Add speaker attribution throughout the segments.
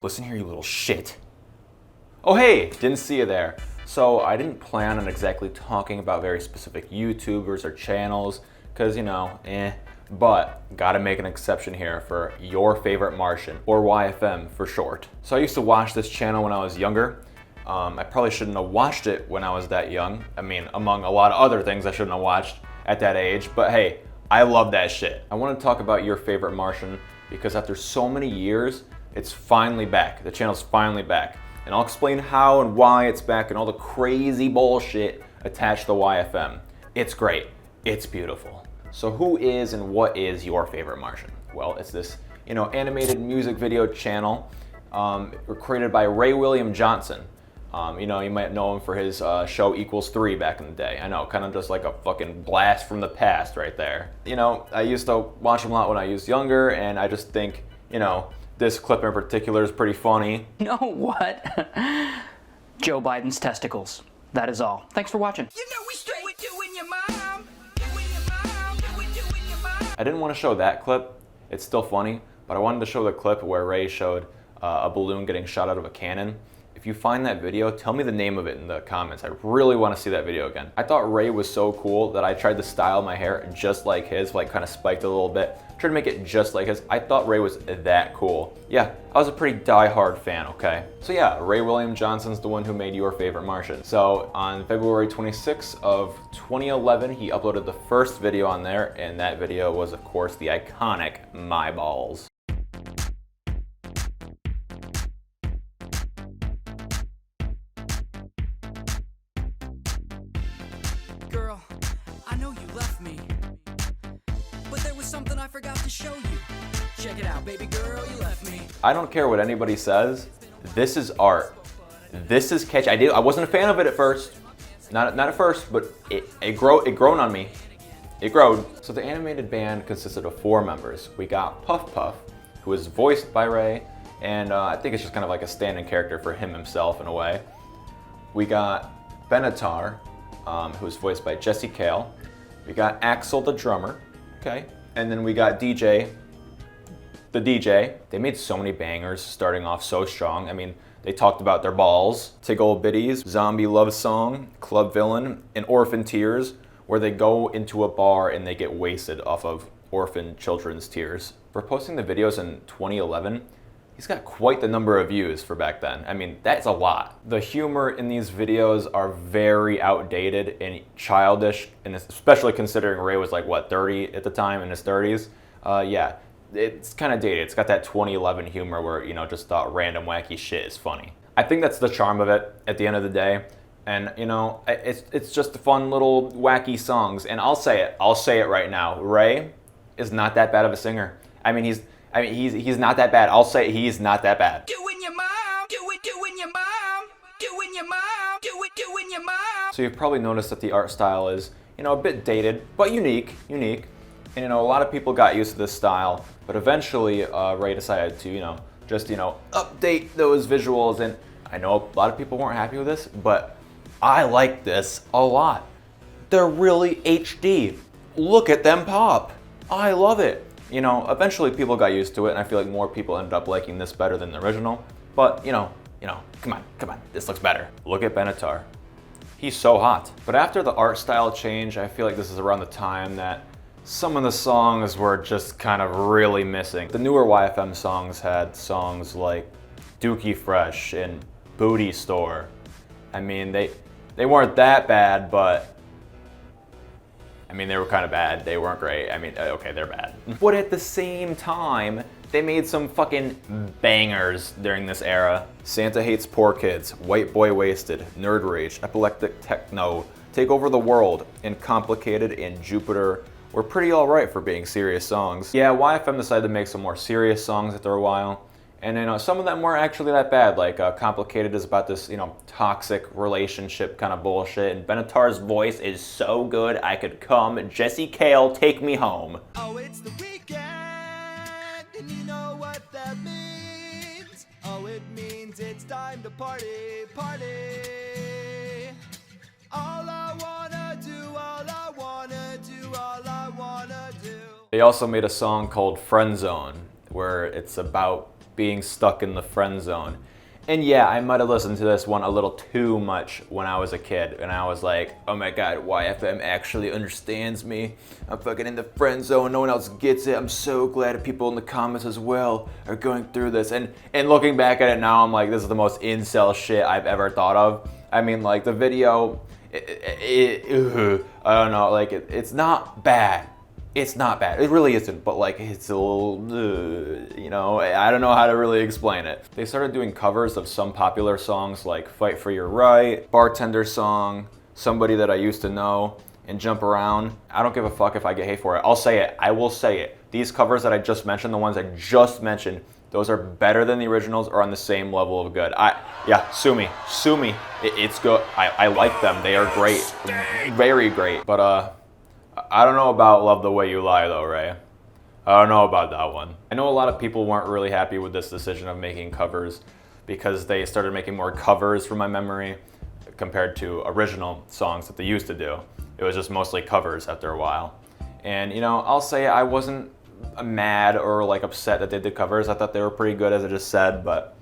Speaker 1: Listen here, you little shit. Oh hey, didn't see you there. So I didn't plan on exactly talking about very specific YouTubers or channels, because but gotta make an exception here for Your Favorite Martian, or YFM for short. So I used to watch this channel when I was younger. I probably shouldn't have watched it when I was that young. I mean, among a lot of other things I shouldn't have watched at that age, but hey, I love that shit. I want to talk about Your Favorite Martian because after so many years, it's finally back. The channel's finally back. And I'll explain how and why it's back and all the crazy bullshit attached to the YFM. It's great. It's beautiful. So who is and what is Your Favorite Martian? Well, it's this, animated music video channel created by Ray William Johnson. You might know him for his show Equals 3 back in the day. I know, kind of just like a fucking blast from the past right there. I used to watch him a lot when I was younger, and I just think, this clip in particular is pretty funny.
Speaker 2: You know what? Joe Biden's testicles. That is all. Thanks for watching.
Speaker 3: We straight with doing your mom. Doing your mom.
Speaker 1: I didn't want to show that clip. It's still funny, but I wanted to show the clip where Ray showed a balloon getting shot out of a cannon. If you find that video, tell me the name of it in the comments. I really want to see that video again. I thought Ray was so cool that I tried to style my hair just like his, like kind of spiked it a little bit. Tried to make it just like his. I thought Ray was that cool. Yeah, I was a pretty die-hard fan, okay? So yeah, Ray William Johnson's the one who made Your Favorite Martian. So on February 26th of 2011, he uploaded the first video on there, and that video was, of course, the iconic My Balls.
Speaker 3: Girl, I know you left me, but there was something I forgot to show you. Check it out, baby girl, you left me.
Speaker 1: I don't care what anybody says. This is art. This is catchy. I wasn't a fan of it at first. Not at first, but it grown on me. It growed. So the animated band consisted of 4 members. We got Puff Puff, who is voiced by Ray, and I think it's just kind of like a stand-in character for him himself in a way. We got Benatar, who's voiced by Jesse Cale. We got Axel the drummer, okay? And then we got DJ, the DJ. They made so many bangers starting off so strong. I mean, they talked about their balls, Tickle Bitties, Zombie Love Song, Club Villain, and Orphan Tears, where they go into a bar and they get wasted off of orphan children's tears. For posting the videos in 2011, he's got quite the number of views for back then. I mean, that's a lot. The humor in these videos are very outdated and childish, and especially considering Ray was like, what, 30 at the time, in his 30s? Yeah, it's kind of dated. It's got that 2011 humor where, just random wacky shit is funny. I think that's the charm of it at the end of the day. And, it's just fun little wacky songs. And I'll say it right now. Ray is not that bad of a singer. He's not that bad. I'll say he's not that bad.
Speaker 3: Doing your mom, doing your mom, doing your mom, doing your mom.
Speaker 1: So you've probably noticed that the art style is, a bit dated, but unique. And, a lot of people got used to this style, but eventually Ray decided to, just, update those visuals. And I know a lot of people weren't happy with this, but I like this a lot. They're really HD. Look at them pop. I love it. Eventually people got used to it, and I feel like more people ended up liking this better than the original. But, come on, this looks better. Look at Benatar. He's so hot. But after the art style change, I feel like this is around the time that some of the songs were just kind of really missing. The newer YFM songs had songs like Dookie Fresh and Booty Store. They weren't that bad, but they were kind of bad. They weren't great. Okay, they're bad. But at the same time, they made some fucking bangers during this era. Santa Hates Poor Kids, White Boy Wasted, Nerd Rage, Epileptic Techno, Take Over the World, and Complicated and Jupiter were pretty alright for being serious songs. Yeah, YFM decided to make some more serious songs after a while. And some of them weren't actually that bad, like Complicated is about this, toxic relationship kind of bullshit, and Benatar's voice is so good I could come, Jesse Cale, take me home.
Speaker 3: Oh, it's the weekend, and you know what that means. Oh, it means it's time to party. All I wanna do.
Speaker 1: They also made a song called Friend Zone, where it's about being stuck in the friend zone. And yeah, I might have listened to this one a little too much when I was a kid, and I was like, oh my god, YFM actually understands me. I'm fucking in the friend zone, no one else gets it. I'm so glad people in the comments as well are going through this. And looking back at it now, I'm like, this is the most incel shit I've ever thought of. I mean, like, the video, I don't know, like, it's not bad. It's not bad. It really isn't, but like it's a little, you know, I don't know how to really explain it. They started doing covers of some popular songs like Fight for Your Right, Bartender Song, Somebody That I Used to Know, and Jump Around. I don't give a fuck if I get hate for it. I'll say it. I will say it. These covers that I just mentioned, the ones I just mentioned, those are better than the originals or on the same level of good. Yeah, sue me. Sue me. It's good. I like them. They are great. Very great. But, I don't know about Love the Way You Lie though, Ray. I don't know about that one. I know a lot of people weren't really happy with this decision of making covers because they started making more covers from my memory compared to original songs that they used to do. It was just mostly covers after a while. And you know, I'll say I wasn't mad or like upset that they did covers. I thought they were pretty good, as I just said, but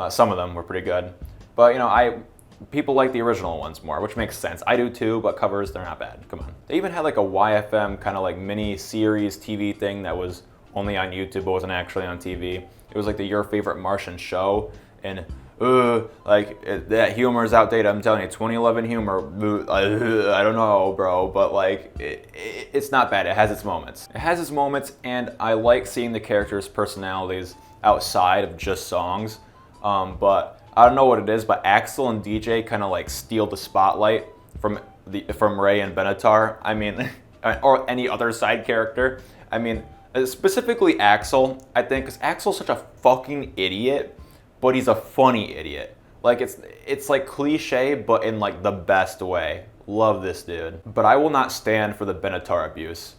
Speaker 1: some of them were pretty good. But you know, people like the original ones more, which makes sense. I do too, but covers, they're not bad. Come on. They even had like a YFM kind of like mini series TV thing that was only on YouTube, but wasn't actually on TV. It was like the Your Favorite Martian show, and that humor is outdated. I'm telling you, 2011 humor, I don't know, bro, but like it's not bad. It has its moments. It has its moments, and I like seeing the characters' personalities outside of just songs, but I don't know what it is, but Axel and DJ kind of like steal the spotlight from Ray and Benatar. I mean, or any other side character. I mean, specifically Axel, I think, because Axel's such a fucking idiot, but he's a funny idiot. Like it's like cliche, but in like the best way. Love this dude. But I will not stand for the Benatar abuse.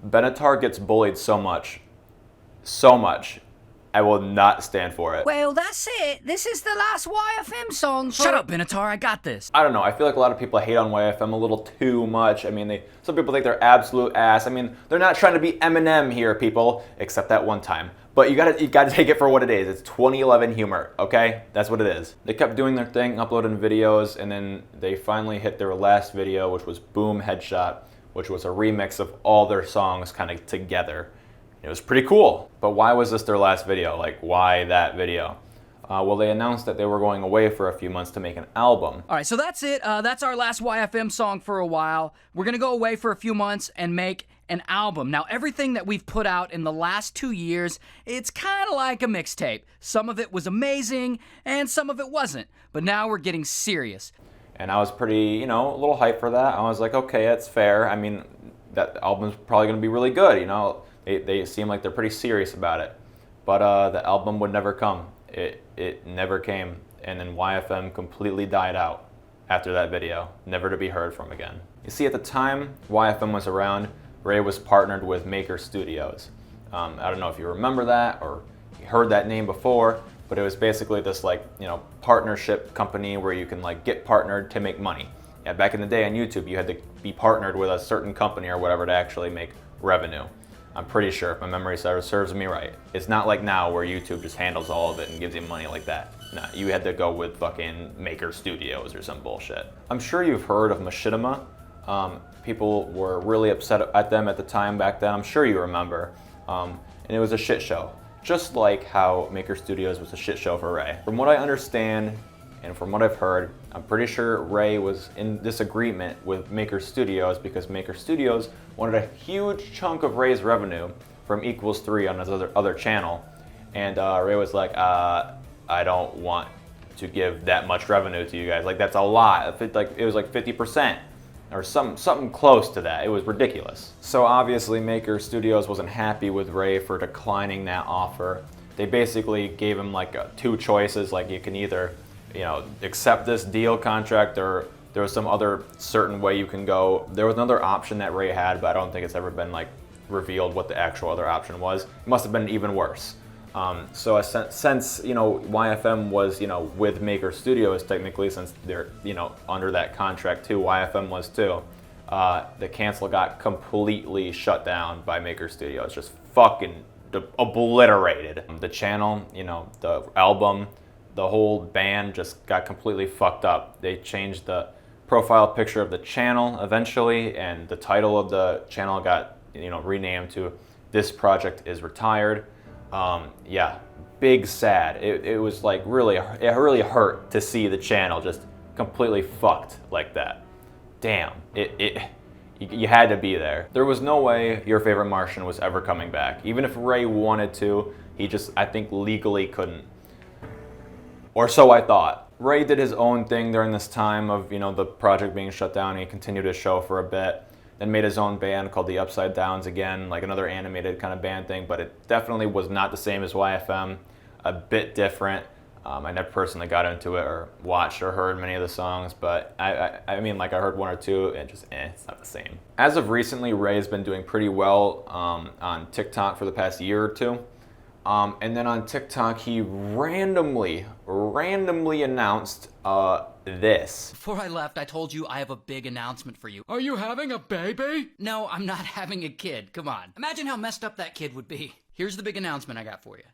Speaker 1: Benatar gets bullied so much. I will not stand for it.
Speaker 3: Well, that's it. This is the last YFM song. Shut up, Benatar. I got this.
Speaker 1: I don't know. I feel like a lot of people hate on YFM a little too much. I mean, some people think they're absolute ass. I mean, they're not trying to be Eminem here, people, except that one time. But you gotta take it for what it is. It's 2011 humor, okay? That's what it is. They kept doing their thing, uploading videos, and then they finally hit their last video, which was Boom Headshot, which was a remix of all their songs kind of together. It was pretty cool. But why was this their last video? Like, why that video? Well, they announced that they were going away for a few months to make an album.
Speaker 3: All right, so that's it. That's our last YFM song for a while. We're gonna go away for a few months and make an album. Now, everything that we've put out in the last 2 years, it's kind of like a mixtape. Some of it was amazing, and some of it wasn't. But now we're getting serious.
Speaker 1: And I was pretty, you know, a little hyped for that. I was like, okay, that's fair. I mean, that album's probably gonna be really good, you know? They seem like they're pretty serious about it. But the album would never come. It never came. And then YFM completely died out after that video, never to be heard from again. You see, at the time YFM was around, Ray was partnered with Maker Studios. I don't know if you remember that or you heard that name before, but it was basically this like, you know, partnership company where you can like get partnered to make money. Yeah, back in the day on YouTube, you had to be partnered with a certain company or whatever to actually make revenue. I'm pretty sure, if my memory serves me right. It's not like now where YouTube just handles all of it and gives you money like that. No, you had to go with fucking Maker Studios or some bullshit. I'm sure you've heard of Machinima. People were really upset at them at the time back then. I'm sure you remember. And it was a shit show. Just like how Maker Studios was a shit show for Ray. From what I understand, and from what I've heard, I'm pretty sure Ray was in disagreement with Maker Studios because Maker Studios wanted a huge chunk of Ray's revenue from Equals 3 on his other channel. And Ray was like, I don't want to give that much revenue to you guys. Like, that's a lot. It was like 50% or something close to that. It was ridiculous. So obviously Maker Studios wasn't happy with Ray for declining that offer. They basically gave him like two choices, like you can either, you know, accept this deal contract, or there was some other certain way you can go. There was another option that Ray had, but I don't think it's ever been like revealed what the actual other option was. It must have been even worse. So since, you know, YFM was, you know, with Maker Studios technically, since they're, you know, under that contract too, YFM was too, the cancel got completely shut down by Maker Studios. Just fucking obliterated. The channel, you know, the album, the whole band just got completely fucked up. They changed the profile picture of the channel eventually, and the title of the channel got, you know, renamed to "This Project is Retired." Yeah, big sad. It was like really, it really hurt to see the channel just completely fucked like that. Damn, you had to be there. There was no way Your Favorite Martian was ever coming back. Even if Ray wanted to, he just, I think, legally couldn't. Or so I thought. Ray did his own thing during this time of, you know, the project being shut down. He continued his show for a bit, then made his own band called the Upside Downs again, like another animated kind of band thing, but it definitely was not the same as YFM, a bit different. I never personally got into it or watched or heard many of the songs, but I mean, like I heard one or two and just, it's not the same. As of recently, Ray's been doing pretty well on TikTok for the past year or two. And then on TikTok, he randomly announced this.
Speaker 3: Before I left, I told you I have a big announcement for you. Are you having a baby? No, I'm not having a kid. Come on. Imagine how messed up that kid would be. Here's the big announcement I got for you.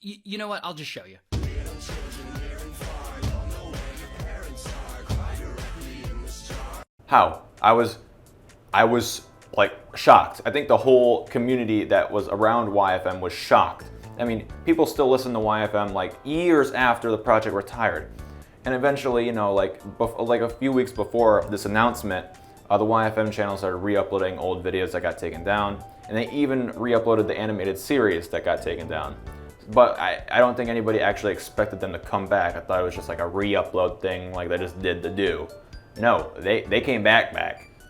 Speaker 3: You know what? I'll just show you.
Speaker 1: How? I was like shocked. I think the whole community that was around YFM was shocked. I mean, people still listen to YFM like years after the project retired. And eventually, you know, like a few weeks before this announcement, the YFM channel started re-uploading old videos that got taken down. And they even re-uploaded the animated series that got taken down. But I don't think anybody actually expected them to come back. I thought it was just like a re-upload thing, like they just did the do. No, they came back.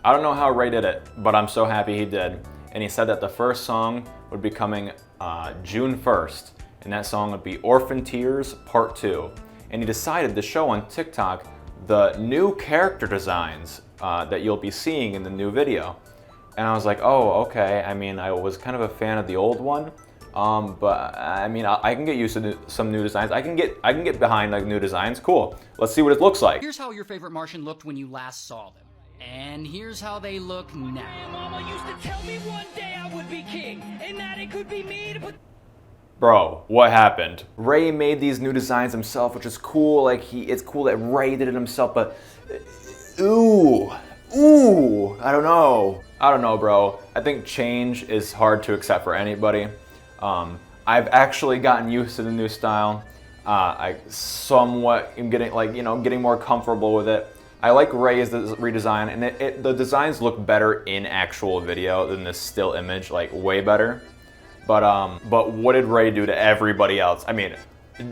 Speaker 1: I don't know how Ray did it, but I'm so happy he did. And he said that the first song would be coming June 1st, and that song would be Orphan Tears Part 2. And he decided to show on TikTok the new character designs that you'll be seeing in the new video. And I was like, oh, okay. I mean, I was kind of a fan of the old one. But I mean, I can get used to some new designs. I can get behind like new designs. Cool. Let's see what it looks like.
Speaker 3: Here's how Your Favorite Martian looked when you last saw them. And here's how they look now.
Speaker 4: Mama used to tell me one day I would be king, and that it could be me to put...
Speaker 1: Bro, what happened? Ray made these new designs himself, which is cool. Like it's cool that Ray did it himself, but ooh, I don't know, bro. I think change is hard to accept for anybody. I've actually gotten used to the new style. I somewhat am getting getting more comfortable with it. I like Ray's redesign, and the designs look better in actual video than this still image, like way better. But what did Ray do to everybody else? I mean,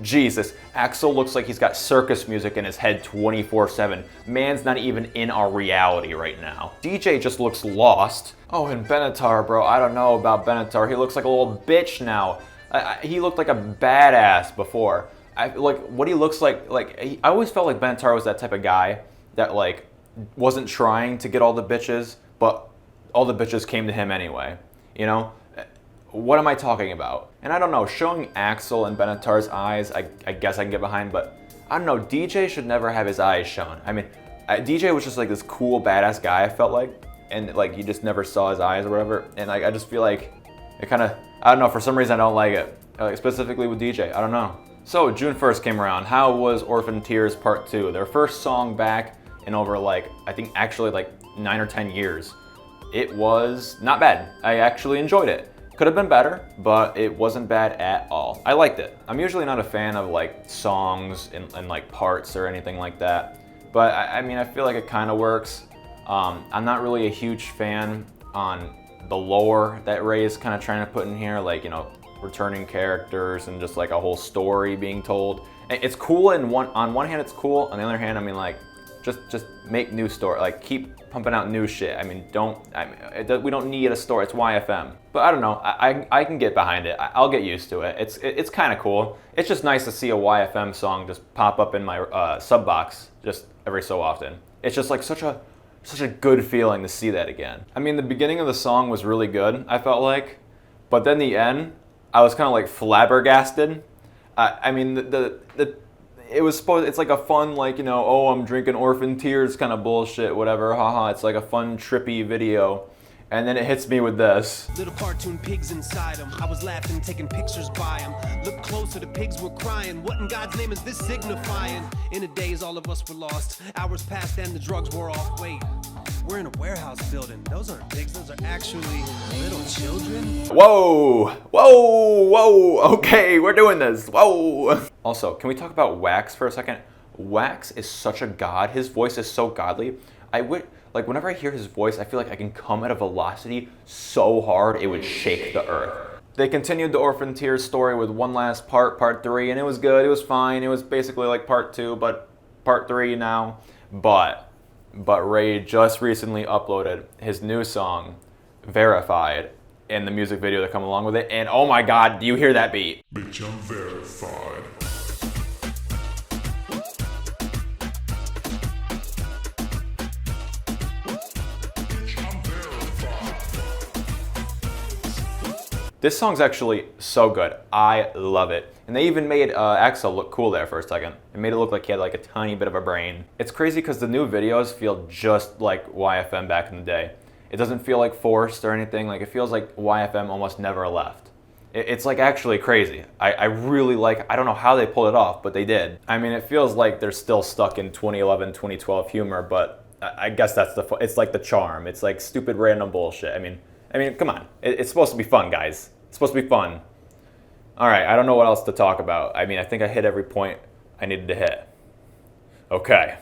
Speaker 1: Jesus, Axel looks like he's got circus music in his head 24/7. Man's not even in our reality right now. DJ just looks lost. Oh, and Benatar, bro, I don't know about Benatar. He looks like a little bitch now. He looked like a badass before. What he looks like I always felt like Benatar was that type of guy that like wasn't trying to get all the bitches, but all the bitches came to him anyway, you know? What am I talking about? And I don't know, showing Axel and Benatar's eyes, I guess I can get behind, but I don't know, DJ should never have his eyes shown. I mean, DJ was just like this cool, badass guy, I felt like, and like you just never saw his eyes or whatever, and like I just feel like it kind of, I don't know, for some reason I don't like it, specifically with DJ, I don't know. So June 1st came around. How was Orphan Tears Part 2? Their first song back in over like, I think actually like 9 or 10 years. It was not bad. I actually enjoyed it. Could have been better, but it wasn't bad at all. I liked it. I'm usually not a fan of like songs and like parts or anything like that, but I mean, I feel like it kind of works. I'm not really a huge fan on the lore that Ray is kind of trying to put in here, like, you know, returning characters and just like a whole story being told. It's cool on one hand it's cool, on the other hand, I mean, like, just make new story, like keep pumping out new shit. I mean, we don't need a story, it's YFM. But I don't know, I can get behind it. I'll get used to it. It's kind of cool. It's just nice to see a YFM song just pop up in my sub box just every so often. It's just like such a good feeling to see that again. I mean, the beginning of the song was really good, I felt like, but then the end, I was kind of like flabbergasted. I mean, it was supposed, it's like a fun, like, you know, oh, I'm drinking Orphan Tears kind of bullshit, whatever, haha. It's like a fun, trippy video. And then it hits me with this.
Speaker 5: Little cartoon pigs inside them. I was laughing, taking pictures by them. Look closer, the pigs were crying. What in God's name is this signifying? In a daze, all of us were lost. Hours passed and the drugs wore off. Wait, we're in a warehouse building. Those aren't pigs, those are actually little children.
Speaker 1: Whoa, whoa, whoa. Okay, we're doing this. Whoa. Also, can we talk about Wax for a second? Wax is such a god. His voice is so godly. Like, whenever I hear his voice, I feel like I can come at a velocity so hard it would shake the earth. They continued the Orphan Tears story with one last part 3, and it was good, it was fine. It was basically like part 2, but part 3 now. But Ray just recently uploaded his new song, Verified, and the music video that come along with it. And oh my god, do you hear that beat?
Speaker 6: Bitch, I'm verified.
Speaker 1: This song's actually so good. I love it. And they even made Axel look cool there for a second. It made it look like he had like a tiny bit of a brain. It's crazy because the new videos feel just like YFM back in the day. It doesn't feel like forced or anything. Like, it feels like YFM almost never left. It's like actually crazy. I really like, I don't know how they pulled it off, but they did. I mean, it feels like they're still stuck in 2011, 2012 humor, but I guess that's it's like the charm. It's like stupid random bullshit. I mean, come on. It's supposed to be fun, guys. It's supposed to be fun. All right, I don't know what else to talk about. I mean, I think I hit every point I needed to hit. Okay.